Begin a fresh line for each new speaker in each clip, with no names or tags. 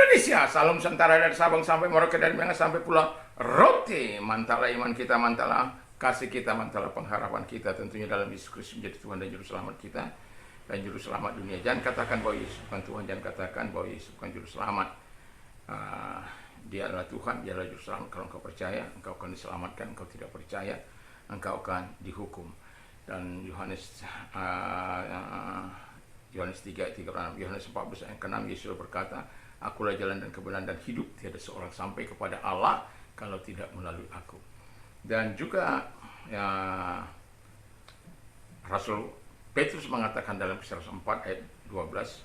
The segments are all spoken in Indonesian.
Indonesia, salam Nusantara dari Sabang sampai Merauke, dari Minang sampai Pulau Rote. Mantalah iman kita, mantalah kasih kita, mantalah pengharapan kita tentunya dalam Yesus Kristus menjadi Tuhan dan Juru Selamat kita dan Juru Selamat dunia. Jangan katakan bahwa Yesus bukan Tuhan, jangan katakan bahwa Yesus bukan Juru Selamat. Dia adalah Tuhan, dia adalah Juru Selamat. Kalau engkau percaya, engkau akan diselamatkan. Engkau tidak percaya, engkau akan dihukum. Dan Yohanes 3:36, Yohanes 14 ayat ke-6, Yesus berkata, Akulah jalan dan kebenaran dan hidup, tiada seorang sampai kepada Allah kalau tidak melalui aku. Dan juga ya, Rasul Petrus mengatakan dalam Kisah 4 ayat 12,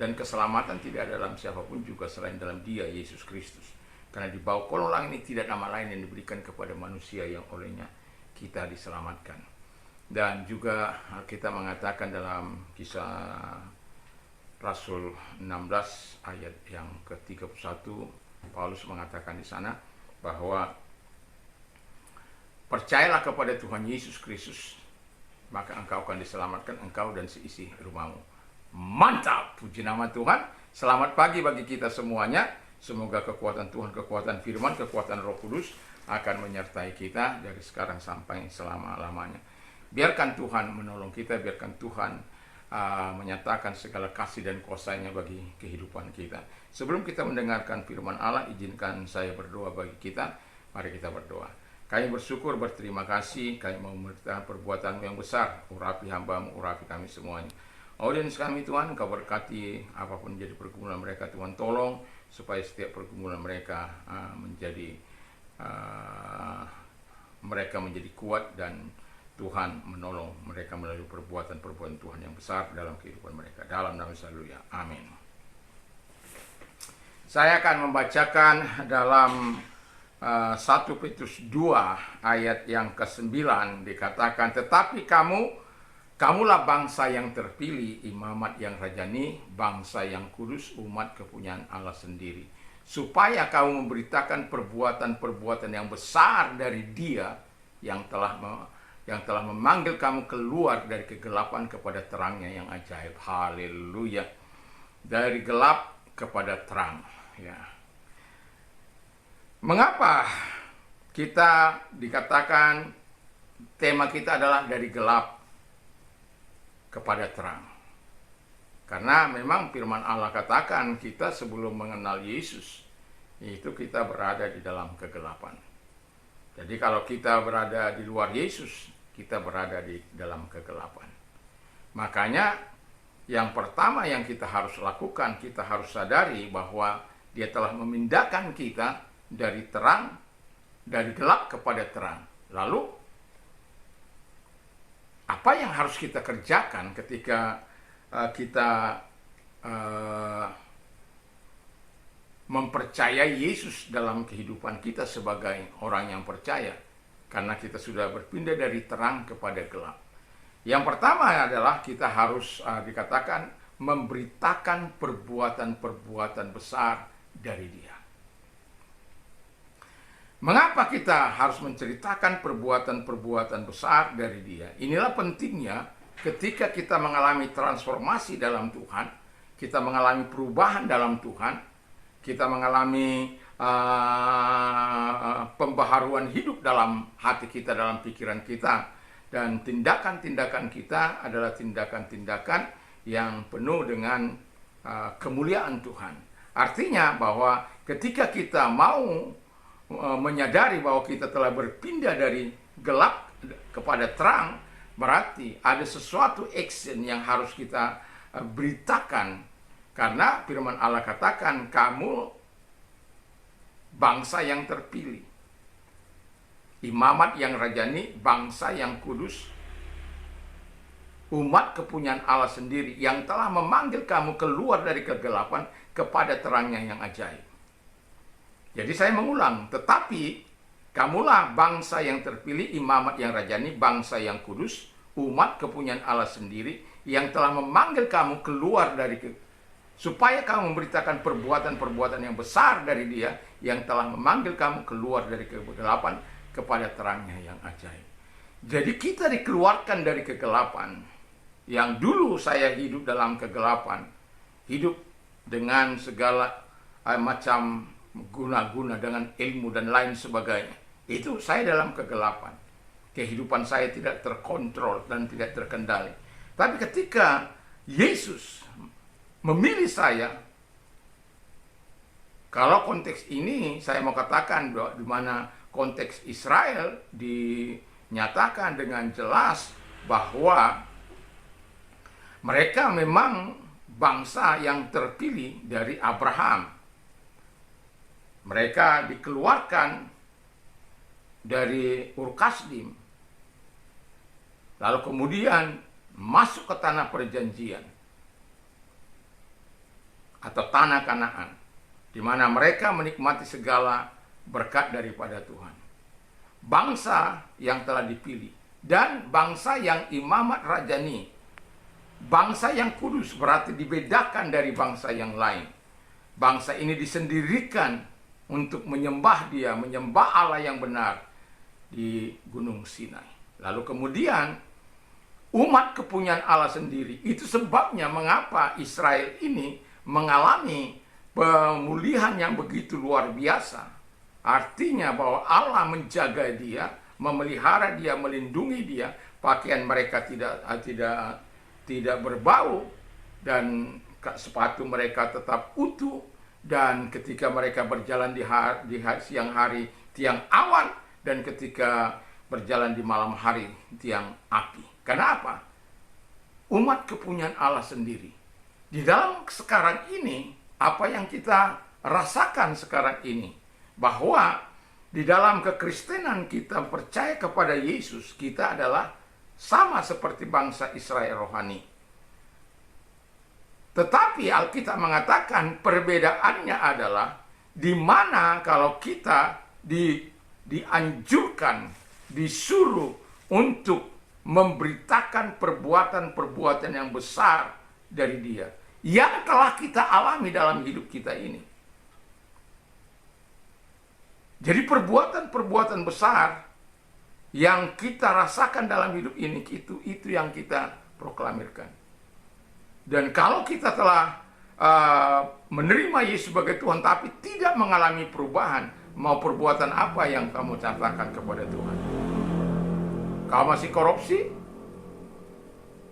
dan keselamatan tidak ada dalam siapapun juga selain dalam Dia, Yesus Kristus. Karena di bawah kolong langit ini tidak nama lain yang diberikan kepada manusia yang olehnya kita diselamatkan. Dan juga kita mengatakan dalam Kisah Rasul 16 ayat yang ke-31, Paulus mengatakan di sana bahwa percayalah kepada Tuhan Yesus Kristus, maka engkau akan diselamatkan, engkau dan seisi rumahmu. Mantap, puji nama Tuhan. Selamat pagi bagi kita semuanya. Semoga kekuatan Tuhan, kekuatan firman, kekuatan Roh Kudus akan menyertai kita dari sekarang sampai selama-lamanya. Biarkan Tuhan menolong kita, biarkan Tuhan menyatakan segala kasih dan kuasa-Nya bagi kehidupan kita. Sebelum kita mendengarkan firman Allah, izinkan saya berdoa bagi kita. Mari kita berdoa. Kami bersyukur, berterima kasih, kami mau memberitakan perbuatan yang besar. Urapi hamba-Mu, urapi kami semuanya. Audiens kami Tuhan, Engkau berkati apapun menjadi pergumulan mereka, Tuhan tolong supaya setiap pergumulan mereka mereka menjadi kuat, dan Tuhan menolong mereka melalui perbuatan-perbuatan Tuhan yang besar dalam kehidupan mereka. Dalam nama Yesus, haleluya. Amin. Saya akan membacakan dalam 1 Petrus 2 ayat yang ke-9, dikatakan, tetapi kamulah bangsa yang terpilih, imamat yang rajani, bangsa yang kudus, umat kepunyaan Allah sendiri, supaya kamu memberitakan perbuatan-perbuatan yang besar dari Dia yang telah memanggil kamu keluar dari kegelapan kepada terangnya yang ajaib. Haleluya. Dari gelap kepada terang. Ya. Mengapa kita dikatakan tema kita adalah dari gelap kepada terang? Karena memang firman Allah katakan kita sebelum mengenal Yesus, itu kita berada di dalam kegelapan. Jadi kalau kita berada di luar Yesus, kita berada di dalam kegelapan. Makanya yang pertama yang kita harus lakukan, kita harus sadari bahwa Dia telah memindahkan kita dari terang, dari gelap kepada terang. Lalu apa yang harus kita kerjakan ketika kita mempercayai Yesus dalam kehidupan kita sebagai orang yang percaya, karena kita sudah berpindah dari terang kepada gelap? Yang pertama adalah kita harus dikatakan memberitakan perbuatan-perbuatan besar dari Dia. Mengapa kita harus menceritakan perbuatan-perbuatan besar dari Dia? Inilah pentingnya ketika kita mengalami transformasi dalam Tuhan, kita mengalami perubahan dalam Tuhan, kita mengalami pembaharuan hidup dalam hati kita, dalam pikiran kita, dan tindakan-tindakan kita adalah tindakan-tindakan yang penuh dengan kemuliaan Tuhan. Artinya bahwa ketika kita mau menyadari bahwa kita telah berpindah dari gelap kepada terang, berarti ada sesuatu action yang harus kita beritakan. Karena firman Allah katakan, kamu bangsa yang terpilih, imamat yang rajani, bangsa yang kudus, umat kepunyaan Allah sendiri, yang telah memanggil kamu keluar dari kegelapan kepada terangnya yang ajaib. Jadi saya mengulang, tetapi kamulah bangsa yang terpilih, imamat yang rajani, bangsa yang kudus, umat kepunyaan Allah sendiri, yang telah memanggil kamu keluar dari supaya kamu memberitakan perbuatan-perbuatan yang besar dari Dia yang telah memanggil kamu keluar dari kegelapan kepada terangnya yang ajaib. Jadi kita dikeluarkan dari kegelapan. Yang dulu saya hidup dalam kegelapan, hidup dengan segala macam guna-guna dengan ilmu dan lain sebagainya. Itu saya dalam kegelapan. Kehidupan saya tidak terkontrol dan tidak terkendali. Tapi ketika Yesus memilih saya, kalau konteks ini saya mau katakan bahwa di mana konteks Israel dinyatakan dengan jelas bahwa mereka memang bangsa yang terpilih dari Abraham. Mereka dikeluarkan dari Ur Kasdim, lalu kemudian masuk ke tanah perjanjian atau tanah Kanaan, di mana mereka menikmati segala berkat daripada Tuhan. Bangsa yang telah dipilih dan bangsa yang imamat rajani, bangsa yang kudus, berarti dibedakan dari bangsa yang lain. Bangsa ini disendirikan untuk menyembah Dia, menyembah Allah yang benar di Gunung Sinai. Lalu kemudian umat kepunyaan Allah sendiri. Itu sebabnya mengapa Israel ini mengalami pemulihan yang begitu luar biasa. Artinya bahwa Allah menjaga dia, memelihara dia, melindungi dia. Pakaian mereka tidak berbau, dan sepatu mereka tetap utuh. Dan ketika mereka berjalan di siang hari, tiang awan. Dan ketika berjalan di malam hari, tiang api. Kenapa? Umat kepunyaan Allah sendiri. Di dalam sekarang ini, apa yang kita rasakan sekarang ini, bahwa di dalam kekristenan kita percaya kepada Yesus, kita adalah sama seperti bangsa Israel rohani. Tetapi Alkitab mengatakan perbedaannya adalah di mana kalau kita dianjurkan, disuruh untuk memberitakan perbuatan-perbuatan yang besar dari Dia, yang telah kita alami dalam hidup kita ini. Jadi perbuatan-perbuatan besar yang kita rasakan dalam hidup ini, itu yang kita proklamirkan. Dan kalau kita telah menerima Yesus sebagai Tuhan, tapi tidak mengalami perubahan, mau perbuatan apa yang kamu katakan kepada Tuhan? Kau masih korupsi?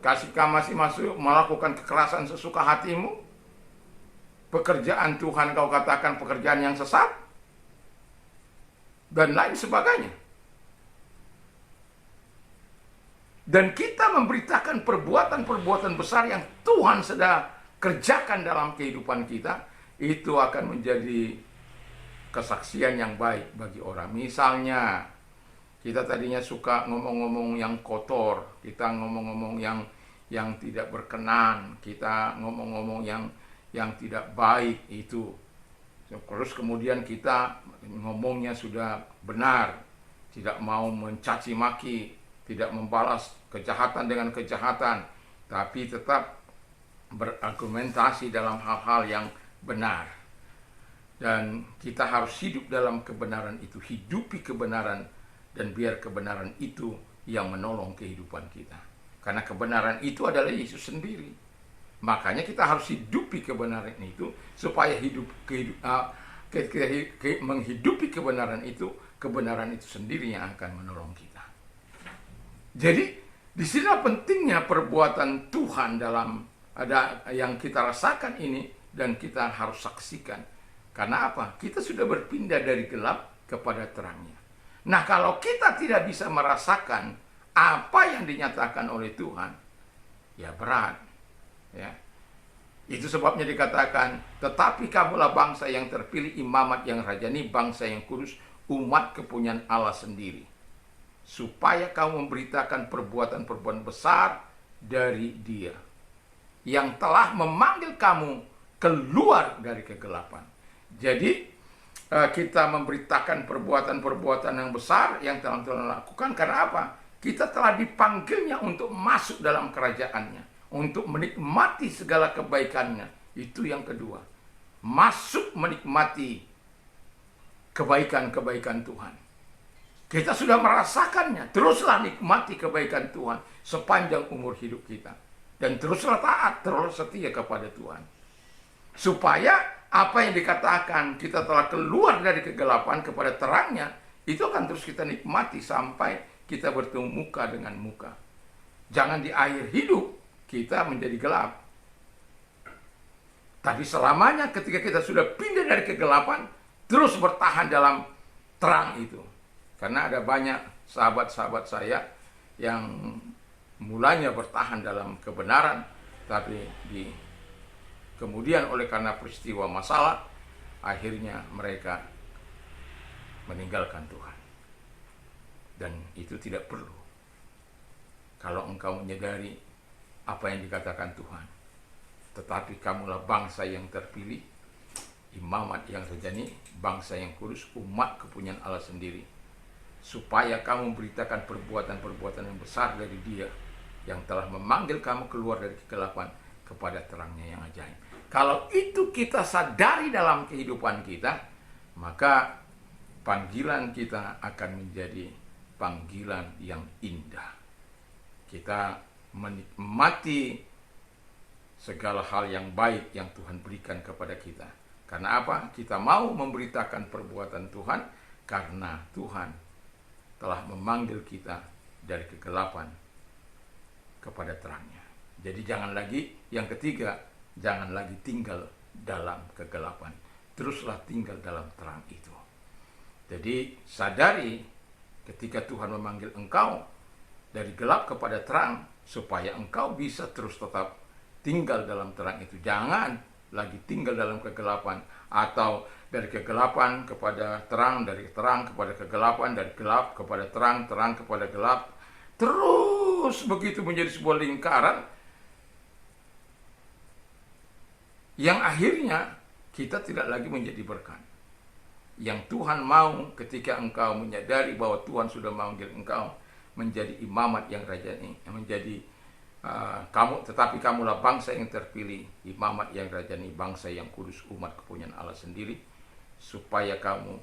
Kau masih melakukan kekerasan sesuka hatimu? Pekerjaan Tuhan kau katakan pekerjaan yang sesat? Dan lain sebagainya. Dan kita memberitakan perbuatan-perbuatan besar yang Tuhan sedang kerjakan dalam kehidupan kita, itu akan menjadi kesaksian yang baik bagi orang. Misalnya, kita tadinya suka ngomong-ngomong yang kotor, kita ngomong-ngomong yang tidak berkenan, kita ngomong-ngomong yang tidak baik itu. Terus kemudian kita ngomongnya sudah benar, tidak mau mencaci maki, tidak membalas kejahatan dengan kejahatan, tapi tetap berargumentasi dalam hal-hal yang benar. Dan kita harus hidup dalam kebenaran itu, hidupi kebenaran, dan biar kebenaran itu yang menolong kehidupan kita. Karena kebenaran itu adalah Yesus sendiri. Makanya kita harus hidupi kebenaran itu, supaya menghidupi kebenaran itu sendiri yang akan menolong kita. Jadi di sini pentingnya perbuatan Tuhan dalam yang kita rasakan ini, dan kita harus saksikan. Karena apa? Kita sudah berpindah dari gelap kepada terangnya. Nah, kalau kita tidak bisa merasakan apa yang dinyatakan oleh Tuhan, ya berat. Ya. Itu sebabnya dikatakan, tetapi kamulah bangsa yang terpilih, imamat yang rajani, bangsa yang kudus, umat kepunyaan Allah sendiri. Supaya kamu memberitakan perbuatan-perbuatan besar dari Dia, yang telah memanggil kamu keluar dari kegelapan. Jadi kita memberitakan perbuatan-perbuatan yang besar yang telah Tuhan lakukan. Karena apa? Kita telah dipanggilnya untuk masuk dalam kerajaannya, untuk menikmati segala kebaikannya. Itu yang kedua. Masuk menikmati kebaikan-kebaikan Tuhan. Kita sudah merasakannya. Teruslah nikmati kebaikan Tuhan sepanjang umur hidup kita. Dan teruslah taat, terus setia kepada Tuhan. Supaya apa yang dikatakan kita telah keluar dari kegelapan kepada terangnya, itu akan terus kita nikmati sampai kita bertemu muka dengan muka. Jangan di akhir hidup kita menjadi gelap. Tapi selamanya ketika kita sudah pindah dari kegelapan, terus bertahan dalam terang itu. Karena ada banyak sahabat-sahabat saya yang mulanya bertahan dalam kebenaran, tapi kemudian oleh karena peristiwa masalah, akhirnya mereka meninggalkan Tuhan. Dan itu tidak perlu. Kalau engkau menyadari apa yang dikatakan Tuhan, tetapi kamulah bangsa yang terpilih, imamat yang rajani, bangsa yang kudus, umat kepunyaan Allah sendiri, supaya kamu memberitakan perbuatan-perbuatan yang besar dari Dia yang telah memanggil kamu keluar dari kegelapan kepada terangnya yang ajaib. Kalau itu kita sadari dalam kehidupan kita, maka panggilan kita akan menjadi panggilan yang indah. Kita menikmati segala hal yang baik yang Tuhan berikan kepada kita. Karena apa? Kita mau memberitakan perbuatan Tuhan karena Tuhan telah memanggil kita dari kegelapan kepada terangnya. Jadi jangan lagi, yang ketiga, jangan lagi tinggal dalam kegelapan. Teruslah tinggal dalam terang itu. Jadi sadari ketika Tuhan memanggil engkau dari gelap kepada terang, supaya engkau bisa terus tetap tinggal dalam terang itu. Jangan lagi tinggal dalam kegelapan, atau dari kegelapan kepada terang, dari terang kepada kegelapan, dari gelap kepada terang, terang kepada gelap. Terus begitu menjadi sebuah lingkaran yang akhirnya kita tidak lagi menjadi berkat. Yang Tuhan mau ketika engkau menyadari bahwa Tuhan sudah memanggil engkau menjadi imamat yang rajani, menjadi tetapi kamulah bangsa yang terpilih, imamat yang rajani, bangsa yang kudus, umat kepunyaan Allah sendiri, supaya kamu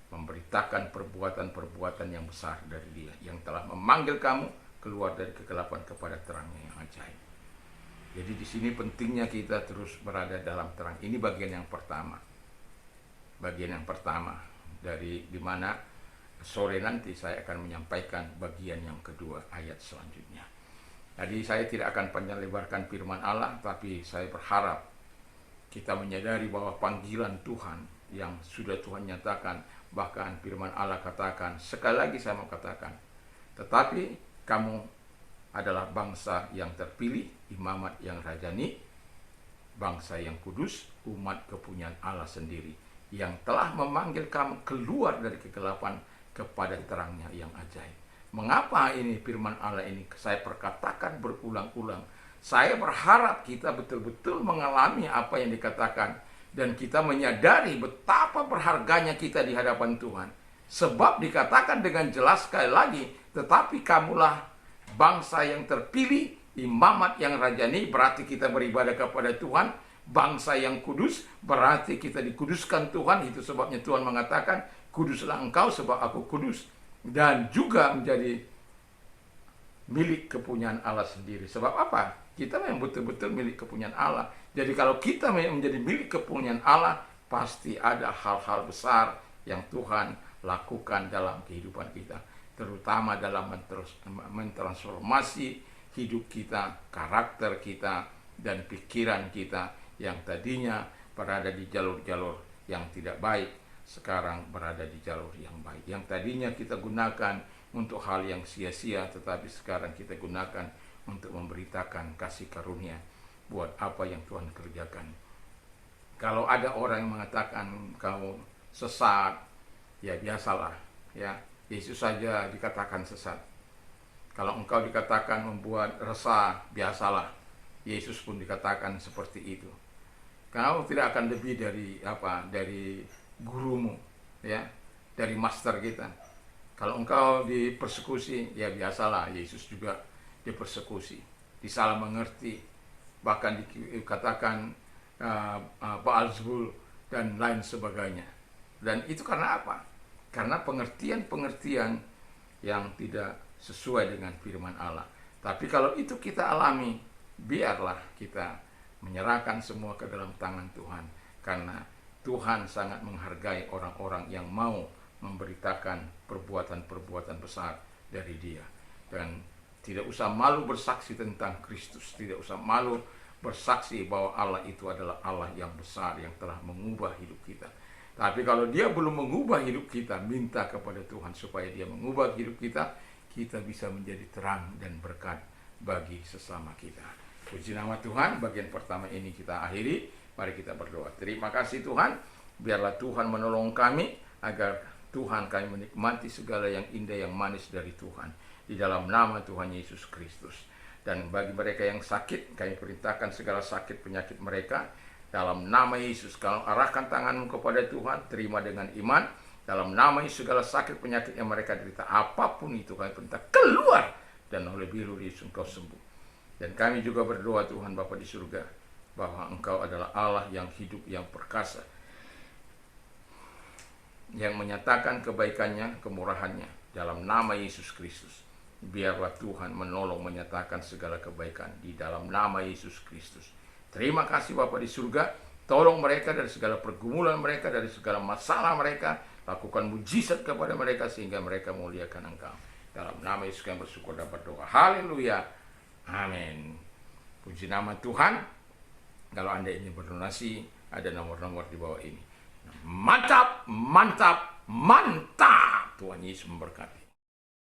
memberitakan perbuatan-perbuatan yang besar dari Dia yang telah memanggil kamu keluar dari kegelapan kepada terangnya yang ajaib. Jadi di sini pentingnya kita terus berada dalam terang. Ini bagian yang pertama. Bagian yang pertama dari dimana sore nanti saya akan menyampaikan bagian yang kedua, ayat selanjutnya. Jadi saya tidak akan panjang lebarkan firman Allah, tapi saya berharap kita menyadari bahwa panggilan Tuhan yang sudah Tuhan nyatakan, bahkan firman Allah katakan, sekali lagi saya mau katakan, tetapi kamu adalah bangsa yang terpilih, imamat yang rajani, bangsa yang kudus, umat kepunyaan Allah sendiri, yang telah memanggil kamu keluar dari kegelapan kepada terangnya yang ajaib. Mengapa ini firman Allah ini saya perkatakan berulang-ulang? Saya berharap kita betul-betul mengalami apa yang dikatakan, dan kita menyadari betapa berharganya kita di hadapan Tuhan. Sebab dikatakan dengan jelas sekali lagi, tetapi kamulah bangsa yang terpilih, imamat yang rajani, berarti kita beribadah kepada Tuhan. Bangsa yang kudus, berarti kita dikuduskan Tuhan. Itu sebabnya Tuhan mengatakan, kuduslah engkau sebab aku kudus. Dan juga menjadi milik kepunyaan Allah sendiri. Sebab apa? Kita memang betul-betul milik kepunyaan Allah. Jadi kalau kita menjadi milik kepunyaan Allah, pasti ada hal-hal besar yang Tuhan lakukan dalam kehidupan kita. Terutama dalam mentransformasi hidup kita, karakter kita, dan pikiran kita yang tadinya berada di jalur-jalur yang tidak baik, sekarang berada di jalur yang baik. Yang tadinya kita gunakan untuk hal yang sia-sia, tetapi sekarang kita gunakan untuk memberitakan kasih karunia buat apa yang Tuhan kerjakan. Kalau ada orang yang mengatakan kamu sesat, ya biasalah, ya. Yesus saja dikatakan sesat. Kalau engkau dikatakan membuat resah, biasalah. Yesus pun dikatakan seperti itu. Kau tidak akan lebih dari dari gurumu, ya, dari master kita. Kalau engkau dipersekusi, ya biasalah, Yesus juga dipersekusi, disalah mengerti, bahkan dikatakan Baalzebul dan lain sebagainya. Dan itu karena apa? Karena pengertian-pengertian yang tidak sesuai dengan firman Allah. Tapi kalau itu kita alami, biarlah kita menyerahkan semua ke dalam tangan Tuhan. Karena Tuhan sangat menghargai orang-orang yang mau memberitakan perbuatan-perbuatan besar dari Dia. Dan tidak usah malu bersaksi tentang Kristus, tidak usah malu bersaksi bahwa Allah itu adalah Allah yang besar yang telah mengubah hidup kita. Tapi kalau Dia belum mengubah hidup kita, minta kepada Tuhan supaya Dia mengubah hidup kita, kita bisa menjadi terang dan berkat bagi sesama kita. Puji nama Tuhan, bagian pertama ini kita akhiri. Mari kita berdoa. Terima kasih Tuhan, biarlah Tuhan menolong kami agar Tuhan kami menikmati segala yang indah, yang manis dari Tuhan. Di dalam nama Tuhan Yesus Kristus. Dan bagi mereka yang sakit, kami perintahkan segala sakit penyakit mereka. Dalam nama Yesus, kalau arahkan tanganmu kepada Tuhan, terima dengan iman. Dalam nama Yesus, segala sakit penyakit yang mereka derita, apapun itu kami perintah keluar. Dan oleh biru Yesus engkau sembuh. Dan kami juga berdoa Tuhan Bapa di surga, bahwa Engkau adalah Allah yang hidup, yang perkasa, yang menyatakan kebaikannya, kemurahannya dalam nama Yesus Kristus. Biarlah Tuhan menolong menyatakan segala kebaikan di dalam nama Yesus Kristus. Terima kasih Bapa di surga, tolong mereka dari segala pergumulan mereka, dari segala masalah mereka, lakukan mujizat kepada mereka sehingga mereka muliakan Engkau. Dalam nama Yesus kami bersyukur dan berdoa. Haleluya. Amin. Puji nama Tuhan. Kalau Anda ingin berdonasi, ada nomor-nomor di bawah ini. Mantap, mantap, mantap. Tuhan Yesus memberkati.